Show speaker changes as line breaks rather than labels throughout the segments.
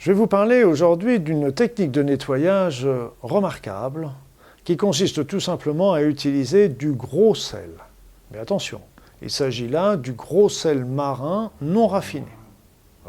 Je vais vous parler aujourd'hui d'une technique de nettoyage remarquable qui consiste tout simplement à utiliser du gros sel. Mais attention, il s'agit là du gros sel marin non raffiné.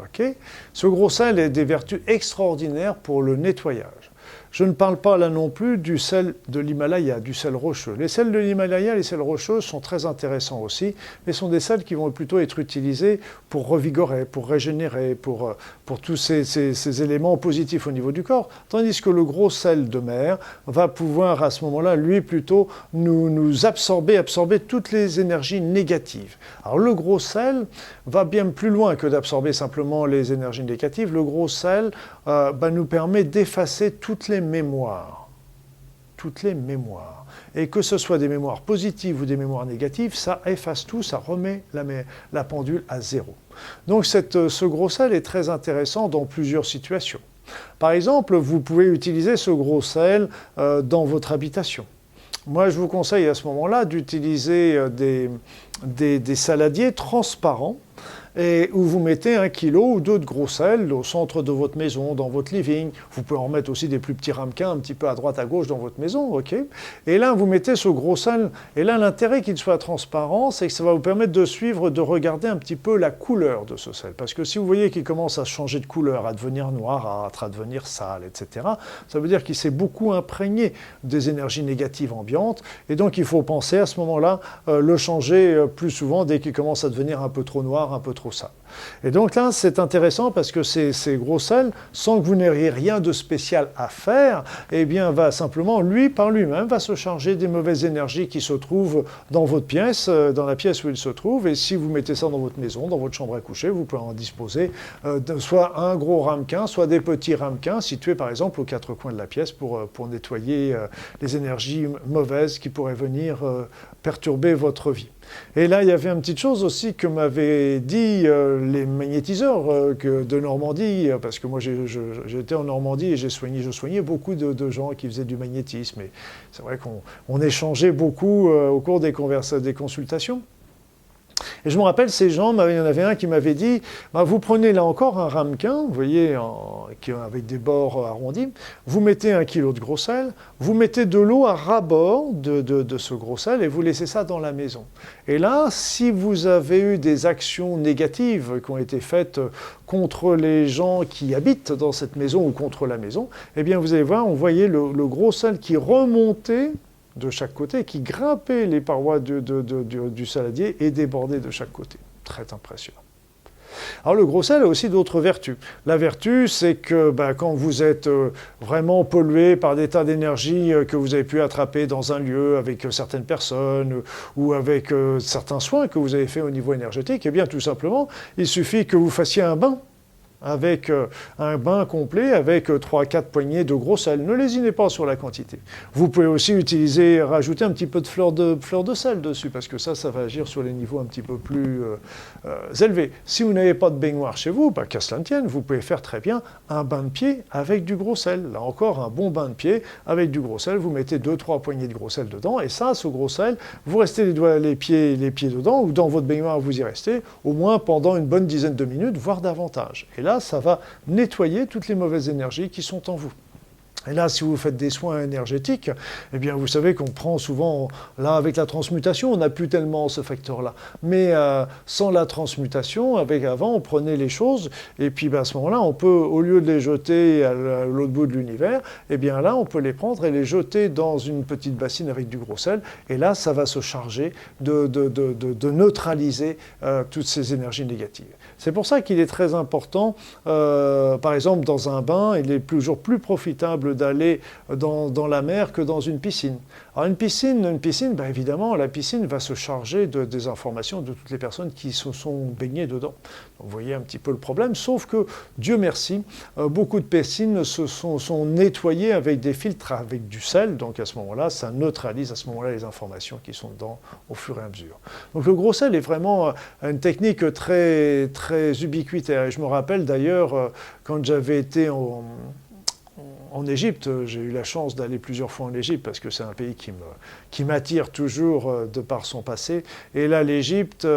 Okay. Ce gros sel a des vertus extraordinaires pour le nettoyage. Je ne parle pas là non plus du sel de l'Himalaya, du sel rocheux. Les sels de l'Himalaya, les sels rocheux sont très intéressants aussi, mais sont des sels qui vont plutôt être utilisés pour revigorer, pour régénérer, pour tous ces éléments positifs au niveau du corps. Tandis que le gros sel de mer va pouvoir à ce moment-là, lui, plutôt nous absorber toutes les énergies négatives. Alors le gros sel va bien plus loin que d'absorber simplement les énergies négatives. Le gros sel nous permet d'effacer toutes les mémoires. Toutes les mémoires. Et que ce soit des mémoires positives ou des mémoires négatives, ça efface tout, ça remet la pendule à zéro. Donc ce gros sel est très intéressant dans plusieurs situations. Par exemple, vous pouvez utiliser ce gros sel dans votre habitation. Moi, je vous conseille à ce moment-là d'utiliser des saladiers transparents et où vous mettez 1 kilo ou 2 de gros sel au centre de votre maison, dans votre living. Vous pouvez en mettre aussi des plus petits ramequins un petit peu à droite, à gauche dans votre maison, ok. Et là, vous mettez ce gros sel. Et là, l'intérêt qu'il soit transparent, c'est que ça va vous permettre de suivre, de regarder un petit peu la couleur de ce sel. Parce que si vous voyez qu'il commence à changer de couleur, à devenir noirâtre, à devenir sale, etc., ça veut dire qu'il s'est beaucoup imprégné des énergies négatives ambiantes. Et donc, il faut penser à ce moment-là, le changer plus souvent dès qu'il commence à devenir un peu trop noir, un peu trop sale. Et donc là, c'est intéressant parce que ces gros sels, sans que vous n'ayez rien de spécial à faire, eh bien, va simplement, lui, par lui-même, va se charger des mauvaises énergies qui se trouvent dans votre pièce, dans la pièce où il se trouve. Et si vous mettez ça dans votre maison, dans votre chambre à coucher, vous pouvez en disposer soit un gros ramequin, soit des petits ramequins situés, par exemple, aux 4 coins de la pièce pour nettoyer les énergies mauvaises qui pourraient venir perturber votre vie. Et là, il y avait une petite chose aussi que m'avaient dit les magnétiseurs de Normandie, parce que moi j'étais en Normandie et je soignais beaucoup de gens qui faisaient du magnétisme. Et c'est vrai qu'on échangeait beaucoup au cours des consultations. Et je me rappelle, ces gens, il y en avait un qui m'avait dit, vous prenez là encore un ramequin, vous voyez, avec des bords arrondis, vous mettez 1 kilo de gros sel, vous mettez de l'eau à ras-bord de ce gros sel et vous laissez ça dans la maison. Et là, si vous avez eu des actions négatives qui ont été faites contre les gens qui habitent dans cette maison ou contre la maison, eh bien vous allez voir, on voyait le gros sel qui remontait de chaque côté, qui grimpait les parois du saladier et débordait de chaque côté. Très impressionnant. Alors le gros sel a aussi d'autres vertus. La vertu, c'est que quand vous êtes vraiment pollué par des tas d'énergie que vous avez pu attraper dans un lieu avec certaines personnes ou avec certains soins que vous avez fait au niveau énergétique, eh bien tout simplement, il suffit que vous fassiez un bain. Avec un bain complet, avec 3-4 poignées de gros sel. Ne lésinez pas sur la quantité. Vous pouvez aussi rajouter un petit peu de fleur de sel dessus, parce que ça va agir sur les niveaux un petit peu plus élevés. Si vous n'avez pas de baignoire chez vous, qu'à cela ne tienne, vous pouvez faire très bien un bain de pied avec du gros sel. Là encore, un bon bain de pied avec du gros sel. Vous mettez 2-3 poignées de gros sel dedans, et ça, ce gros sel, vous restez les pieds dedans, ou dans votre baignoire, vous y restez, au moins pendant une bonne dizaine de minutes, voire davantage. Et là, ça va nettoyer toutes les mauvaises énergies qui sont en vous. Et là, si vous faites des soins énergétiques, eh bien, vous savez qu'on prend souvent, là, avec la transmutation, on n'a plus tellement ce facteur-là. Mais sans la transmutation, avant, on prenait les choses, et puis à ce moment-là, on peut, au lieu de les jeter à l'autre bout de l'univers, eh bien là, on peut les prendre et les jeter dans une petite bassine avec du gros sel, et là, ça va se charger de neutraliser toutes ces énergies négatives. C'est pour ça qu'il est très important, par exemple, dans un bain, il est toujours plus profitable d'aller dans la mer que dans une piscine. Alors une piscine, évidemment, la piscine va se charger des informations de toutes les personnes qui se sont baignées dedans. Donc, vous voyez un petit peu le problème, sauf que, Dieu merci, beaucoup de piscines sont nettoyées avec des filtres, avec du sel, donc à ce moment-là, ça neutralise à ce moment-là les informations qui sont dedans au fur et à mesure. Donc le gros sel est vraiment une technique très, très ubiquitaire. Et je me rappelle d'ailleurs, quand j'avais été en Égypte, j'ai eu la chance d'aller plusieurs fois en Égypte parce que c'est un pays qui m'attire toujours de par son passé. Et là, l'Égypte,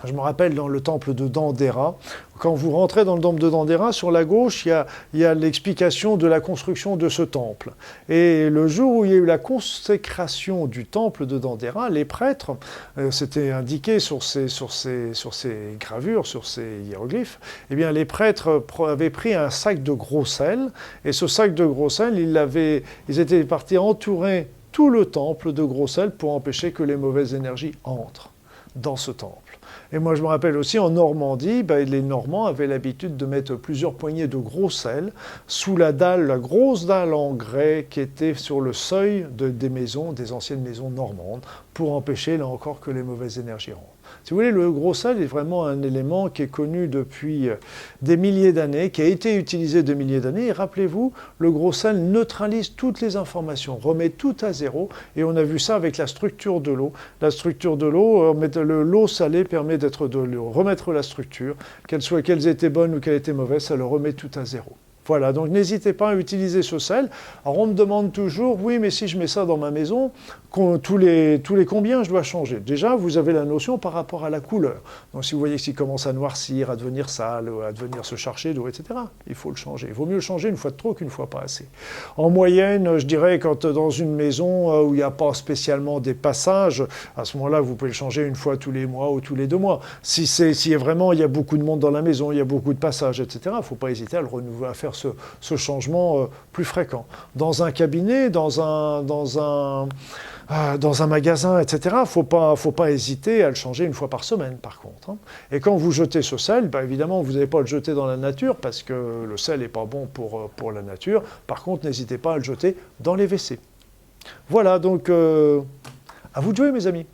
Je me rappelle dans le temple de Dendera, quand vous rentrez dans le temple de Dendera, sur la gauche, il y a l'explication de la construction de ce temple. Et le jour où il y a eu la consécration du temple de Dendera, les prêtres, c'était indiqué sur ces gravures, sur ces hiéroglyphes, eh bien les prêtres avaient pris un sac de gros sel, et ce sac de gros sel, ils étaient partis entourer tout le temple de gros sel pour empêcher que les mauvaises énergies entrent dans ce temple. Et moi, je me rappelle aussi, en Normandie, les Normands avaient l'habitude de mettre plusieurs poignées de gros sel sous la dalle, la grosse dalle en grès qui était sur le seuil des maisons, des anciennes maisons normandes, pour empêcher, là encore, que les mauvaises énergies rentrent. Si vous voulez, le gros sel est vraiment un élément qui est connu depuis des milliers d'années, qui a été utilisé des milliers d'années. Et rappelez-vous, le gros sel neutralise toutes les informations, remet tout à zéro. Et on a vu ça avec la structure de l'eau. La structure de l'eau, l'eau salée permet de remettre la structure, qu'elle étaient bonnes ou qu'elle était mauvaise, ça le remet tout à zéro. Voilà, donc n'hésitez pas à utiliser ce sel. Alors on me demande toujours, oui, mais si je mets ça dans ma maison, tous les combien je dois changer? Déjà, vous avez la notion par rapport à la couleur. Donc si vous voyez qu'il commence à noircir, à devenir sale, à devenir se charger d'eau, etc., il faut le changer. Il vaut mieux le changer une fois de trop qu'une fois pas assez. En moyenne, je dirais, quand dans une maison où il n'y a pas spécialement des passages, à ce moment-là, vous pouvez le changer une fois tous les mois ou tous les 2 mois. Si vraiment il y a beaucoup de monde dans la maison, il y a beaucoup de passages, etc., il ne faut pas hésiter à le renouveler, à faire ce changement plus fréquent. Dans un cabinet, dans un magasin, etc., il ne faut pas hésiter à le changer une fois par semaine, par contre. Et quand vous jetez ce sel, évidemment, vous n'allez pas le jeter dans la nature, parce que le sel n'est pas bon pour la nature. Par contre, n'hésitez pas à le jeter dans les WC. Voilà, donc, à vous de jouer, mes amis.